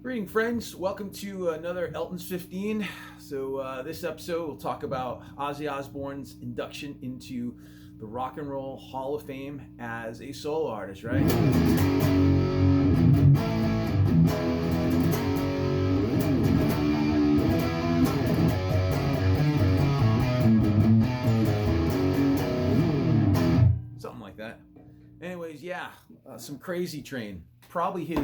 Greeting, friends. Welcome to another Elton's 15. So this episode we'll talk about Ozzy Osbourne's induction into the Rock and Roll Hall of Fame as a solo artist, right? Something like that. Anyways, some Crazy Train. Probably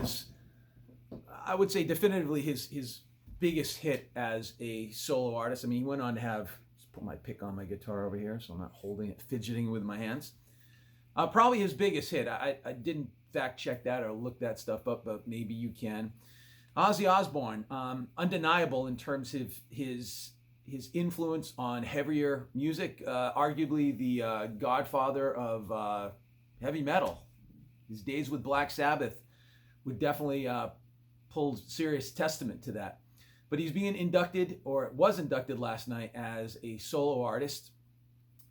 I would say definitively his biggest hit as a solo artist. I mean, he went on to have, let's put my pick on my guitar over here so I'm not holding it, fidgeting with my hands. Probably his biggest hit. I didn't fact check that or look that stuff up, but maybe you can. Ozzy Osbourne, undeniable in terms of his influence on heavier music, arguably the godfather of heavy metal. His days with Black Sabbath would definitely pull serious testament to that. But he's being inducted, or was inducted last night as a solo artist.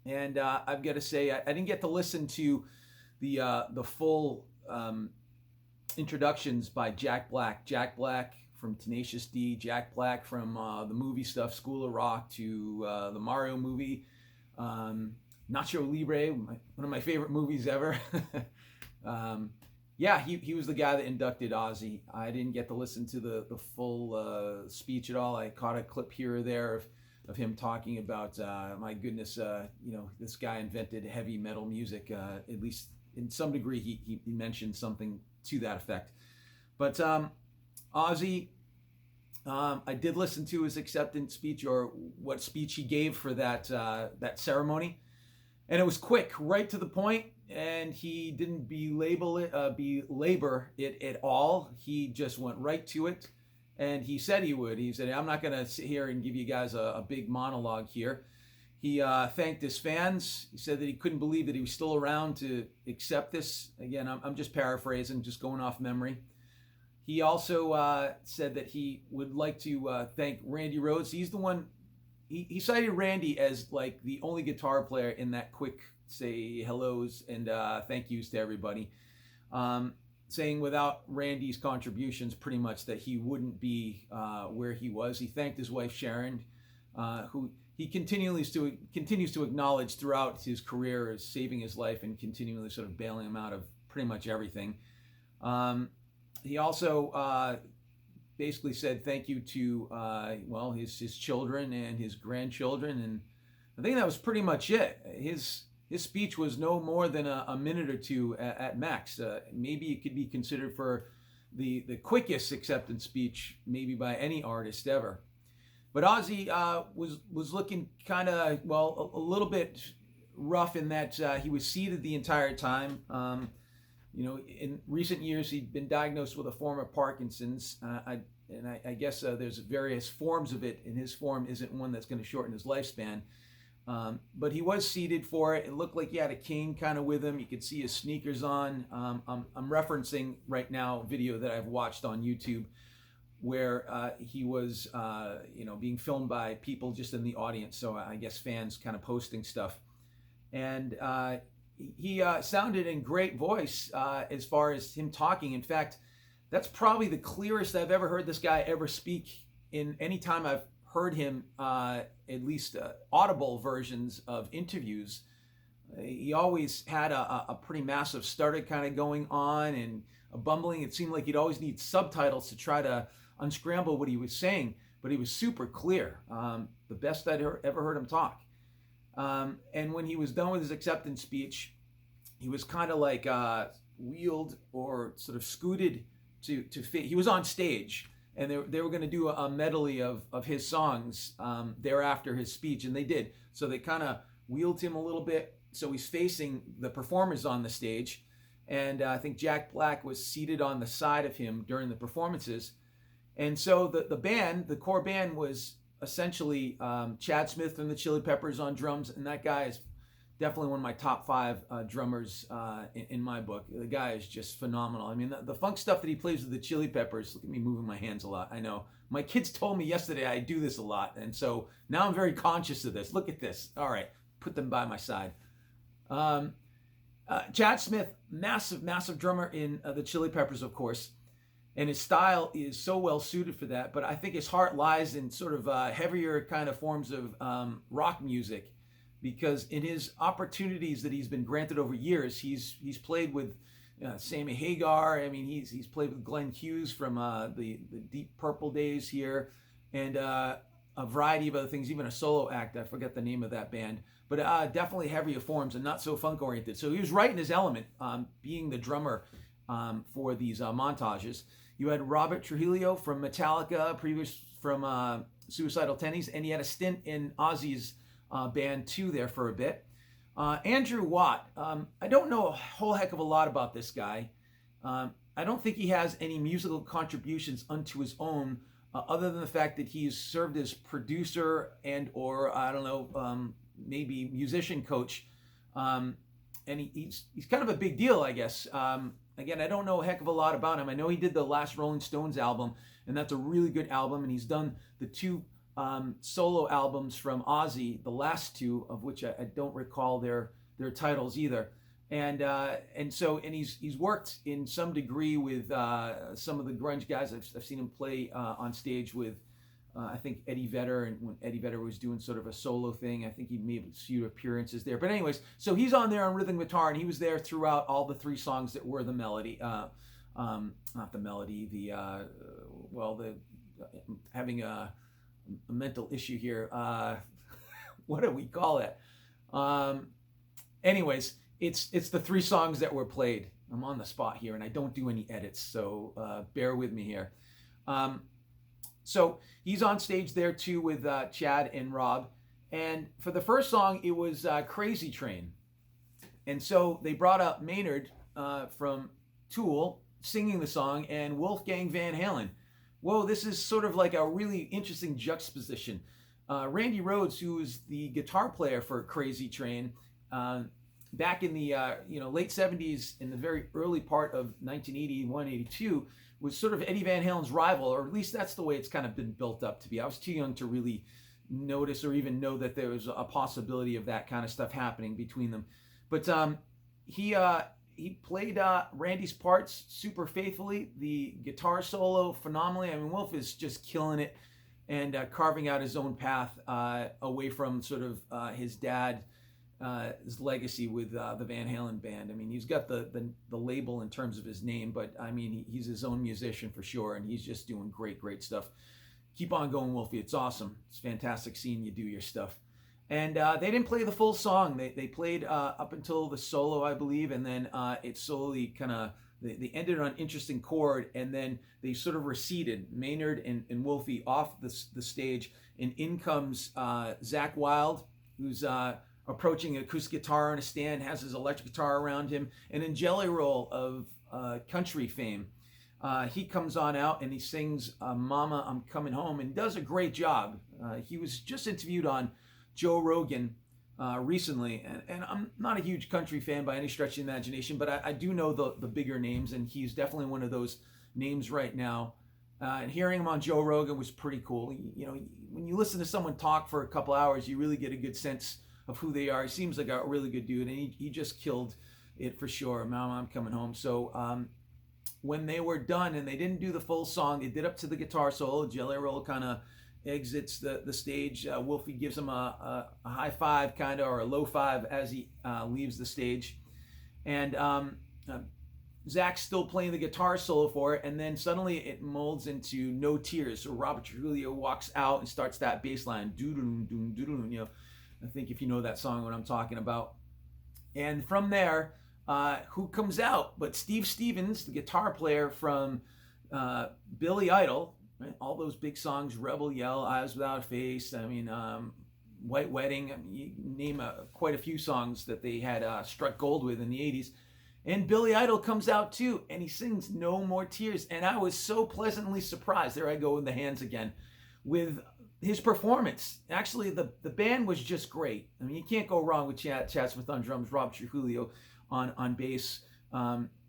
And I've got to say, I didn't get to listen to the full introductions by Jack Black. Jack Black from Tenacious D, Jack Black from the movie stuff, School of Rock, to the Mario movie, Nacho Libre, one of my favorite movies ever. He was the guy that inducted Ozzy. I didn't get to listen to the full speech at all. I caught a clip here or there of him talking about, my goodness, this guy invented heavy metal music. At least in some degree, he mentioned something to that effect. But Ozzy, I did listen to his acceptance speech, or what speech he gave for that ceremony. And it was quick, right to the point, and he didn't belabor it at all. He just went right to it, and he said he would. He said, I'm not going to sit here and give you guys a big monologue here. He thanked his fans. He said that he couldn't believe that he was still around to accept this. Again, I'm just paraphrasing, just going off memory. He also said that he would like to thank Randy Rhoads. He's the one. He cited Randy as like the only guitar player in that quick say hellos and thank yous to everybody, saying without Randy's contributions pretty much that he wouldn't be where he was. He thanked his wife Sharon, who he continues to acknowledge throughout his career as saving his life and continually sort of bailing him out of pretty much everything. He also basically said thank you to his children and his grandchildren, and I think that was pretty much it. His speech was no more than a minute or two at max. Maybe it could be considered for the quickest acceptance speech maybe by any artist ever. But Ozzy was looking kind of a little bit rough in that he was seated the entire time. In recent years, he'd been diagnosed with a form of Parkinson's. I guess there's various forms of it, and his form isn't one that's going to shorten his lifespan. But he was seated for it. It looked like he had a cane kind of with him. You could see his sneakers on. I'm referencing right now a video that I've watched on YouTube where he was, being filmed by people just in the audience. So I guess fans kind of posting stuff. And he sounded in great voice as far as him talking. In fact, that's probably the clearest I've ever heard this guy ever speak in any time I've heard him, at least audible versions of interviews. He always had a pretty massive stutter kind of going on and a bumbling. It seemed like he'd always need subtitles to try to unscramble what he was saying, but he was super clear. The best I'd ever heard him talk. And when he was done with his acceptance speech, he was kind of like wheeled or sort of scooted to fit. He was on stage, and they were going to do a medley of his songs thereafter his speech, and they did. So they kind of wheeled him a little bit, so he's facing the performers on the stage, and I think Jack Black was seated on the side of him during the performances. And so the core band was essentially Chad Smith from the Chili Peppers on drums, and that guy is definitely one of my top 5 drummers in my book. The guy is just phenomenal. I mean, the funk stuff that he plays with the Chili Peppers, look at me moving my hands a lot, I know. My kids told me yesterday I do this a lot, and so now I'm very conscious of this. Look at this. All right, put them by my side. Chad Smith, massive drummer in the Chili Peppers, of course. and his style is so well suited for that. But I think his heart lies in sort of heavier kind of forms of rock music, because in his opportunities that he's been granted over years, he's played with Sammy Hagar. I mean, he's played with Glenn Hughes from the Deep Purple days here, and a variety of other things, even a solo act. I forget the name of that band, but definitely heavier forms and not so funk oriented. So he was right in his element, being the drummer for these montages. You had Robert Trujillo from Metallica, previous from Suicidal Tendencies, and he had a stint in Ozzy's band too there for a bit. Andrew Watt, I don't know a whole heck of a lot about this guy. I don't think he has any musical contributions unto his own, other than the fact that he's served as producer and or I don't know, maybe musician coach, and he's kind of a big deal, I guess. Again, I don't know a heck of a lot about him. I know he did the last Rolling Stones album, and that's a really good album, and he's done the two solo albums from Ozzy, the last two of which I don't recall their titles either. And he's worked in some degree with some of the grunge guys. I've seen him play on stage with I think Eddie Vedder, and when Eddie Vedder was doing sort of a solo thing, I think he made a few appearances there. But anyways, so he's on there on rhythm guitar, and he was there throughout all the three songs that were the melody, not the melody, having a mental issue here. What do we call it? Anyways, it's the three songs that were played. I'm on the spot here, and I don't do any edits, so bear with me here. So he's on stage there too with Chad and Rob. And for the first song, it was Crazy Train. And so they brought up Maynard from Tool singing the song, and Wolfgang Van Halen. Whoa, this is sort of like a really interesting juxtaposition. Randy Rhoads, who was the guitar player for Crazy Train, back in the late 70s, in the very early part of 1981, 82, was sort of Eddie Van Halen's rival, or at least that's the way it's kind of been built up to be. I was too young to really notice or even know that there was a possibility of that kind of stuff happening between them. But he played Randy's parts super faithfully. The guitar solo, phenomenally. I mean, Wolf is just killing it and carving out his own path away from sort of his dad's legacy with the Van Halen band. I mean, he's got the label in terms of his name, but I mean, he's his own musician for sure, and he's just doing great stuff. Keep on going, Wolfie. It's awesome. It's fantastic seeing you do your stuff. And they didn't play the full song. They played up until the solo, I believe, and then it slowly kind of, they ended on an interesting chord, and then they sort of receded, Maynard and Wolfie, off the stage, and in comes Zack Wylde, who's approaching an acoustic guitar on a stand, has his electric guitar around him, and in Jelly Roll of country fame, he comes on out and he sings Mama, I'm Coming Home, and does a great job. He was just interviewed on Joe Rogan recently, and I'm not a huge country fan by any stretch of the imagination, but I do know the bigger names, and he's definitely one of those names right now. And hearing him on Joe Rogan was pretty cool. You know, when you listen to someone talk for a couple hours, you really get a good sense of who they are. He seems like a really good dude, and he just killed it for sure. Mama, I'm Coming Home. So when they were done and they didn't do the full song, they did up to the guitar solo. Jelly Roll kind of exits the stage. Wolfie gives him a high five kind of, or a low five as he leaves the stage. And Zach's still playing the guitar solo for it, and then suddenly it molds into No Tears. So Robert Trujillo walks out and starts that bass line, doo-doo, doo-doo, you know. I think if you know that song, what I'm talking about. And from there, who comes out but Steve Stevens, the guitar player from Billy Idol, right? All those big songs, Rebel Yell, Eyes Without a Face, I mean, White Wedding, I mean, you name quite a few songs that they had struck gold with in the 80s. And Billy Idol comes out too, and he sings No More Tears. And I was so pleasantly surprised, there I go with the hands again, with his performance. Actually, the band was just great. I mean, you can't go wrong with Chad Smith on drums, Rob Trujillo on bass.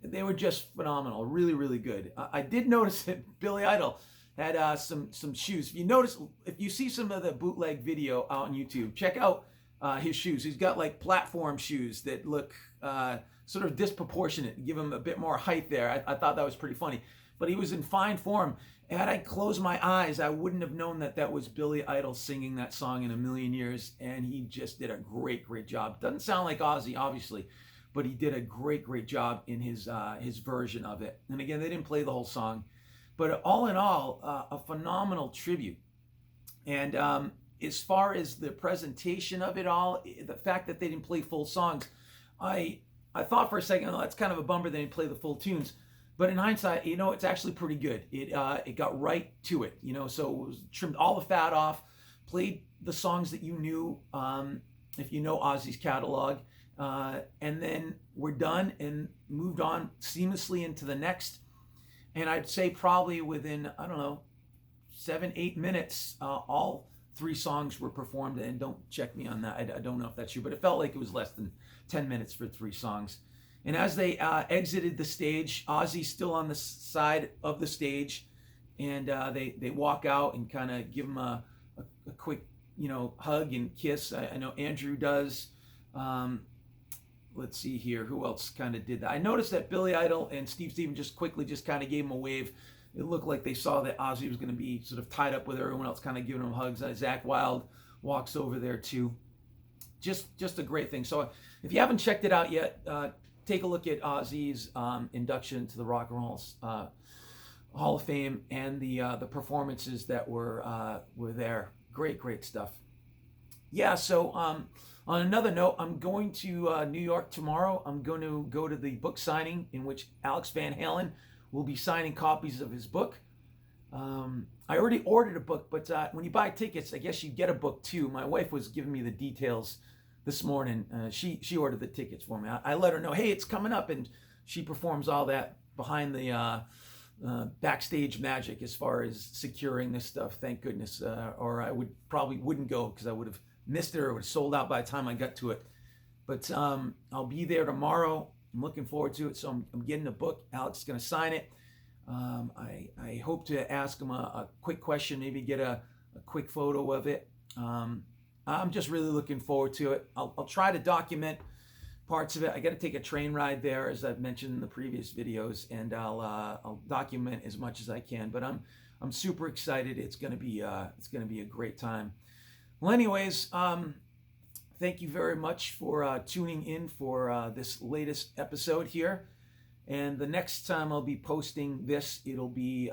They were just phenomenal, really good. I did notice that Billy Idol had some shoes. If you see some of the bootleg video out on YouTube, check out his shoes. He's got like platform shoes that look sort of disproportionate, give him a bit more height there. I thought that was pretty funny. but he was in fine form. Had I closed my eyes, I wouldn't have known that that was Billy Idol singing that song in a million years, and he just did a great job. Doesn't sound like Ozzy, obviously, but he did a great job in his version of it. And again, they didn't play the whole song, but all in all, a phenomenal tribute. And as far as the presentation of it all, the fact that they didn't play full songs, I thought for a second, oh, that's kind of a bummer they didn't play the full tunes. But in hindsight, it's actually pretty good. It got right to it, so it was trimmed all the fat off, played the songs that you knew, if you know Ozzy's catalog, and then we're done and moved on seamlessly into the next. And I'd say probably within, 7-8 minutes, all 3 songs were performed. And don't check me on that. I don't know if that's true, but it felt like it was less than 10 minutes for 3 songs. And as they exited the stage, Ozzy's still on the side of the stage, and they walk out and kind of give him a quick, hug and kiss. I know Andrew does. Let's see here, who else kind of did that? I noticed that Billy Idol and Steve Stevens just kind of gave him a wave. It looked like they saw that Ozzy was going to be sort of tied up with everyone else, kind of giving him hugs. Zack Wylde walks over there too. Just a great thing. So if you haven't checked it out yet, take a look at Ozzy's induction to the Rock and Roll Hall of Fame and the performances that were there. Great stuff. Yeah. So on another note, I'm going to New York tomorrow. I'm going to go to the book signing in which Alex Van Halen will be signing copies of his book. I already ordered a book, but when you buy tickets, I guess you get a book too. My wife was giving me the details this morning. She ordered the tickets for me. I let her know, hey, it's coming up, and she performs all that behind the backstage magic as far as securing this stuff. Thank goodness, or I probably wouldn't go because I would have missed it or it would have sold out by the time I got to it. But I'll be there tomorrow. I'm looking forward to it. So I'm getting a book. Alex is going to sign it. I hope to ask him a quick question, maybe get a quick photo of it. I'm just really looking forward to it. I'll try to document parts of it. I got to take a train ride there, as I've mentioned in the previous videos, and I'll document as much as I can. But I'm super excited. It's gonna be a great time. Well, anyways, thank you very much for tuning in for this latest episode here. And the next time I'll be posting this, it'll be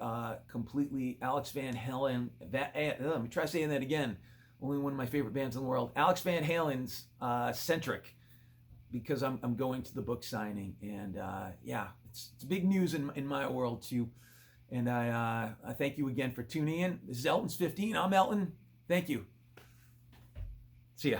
completely Alex Van Halen. Let me try saying that again. Only one of my favorite bands in the world. Alex Van Halen's centric, because I'm going to the book signing. And yeah, it's big news in my world too. And I thank you again for tuning in. This is Elton's 15. I'm Elton. Thank you. See ya.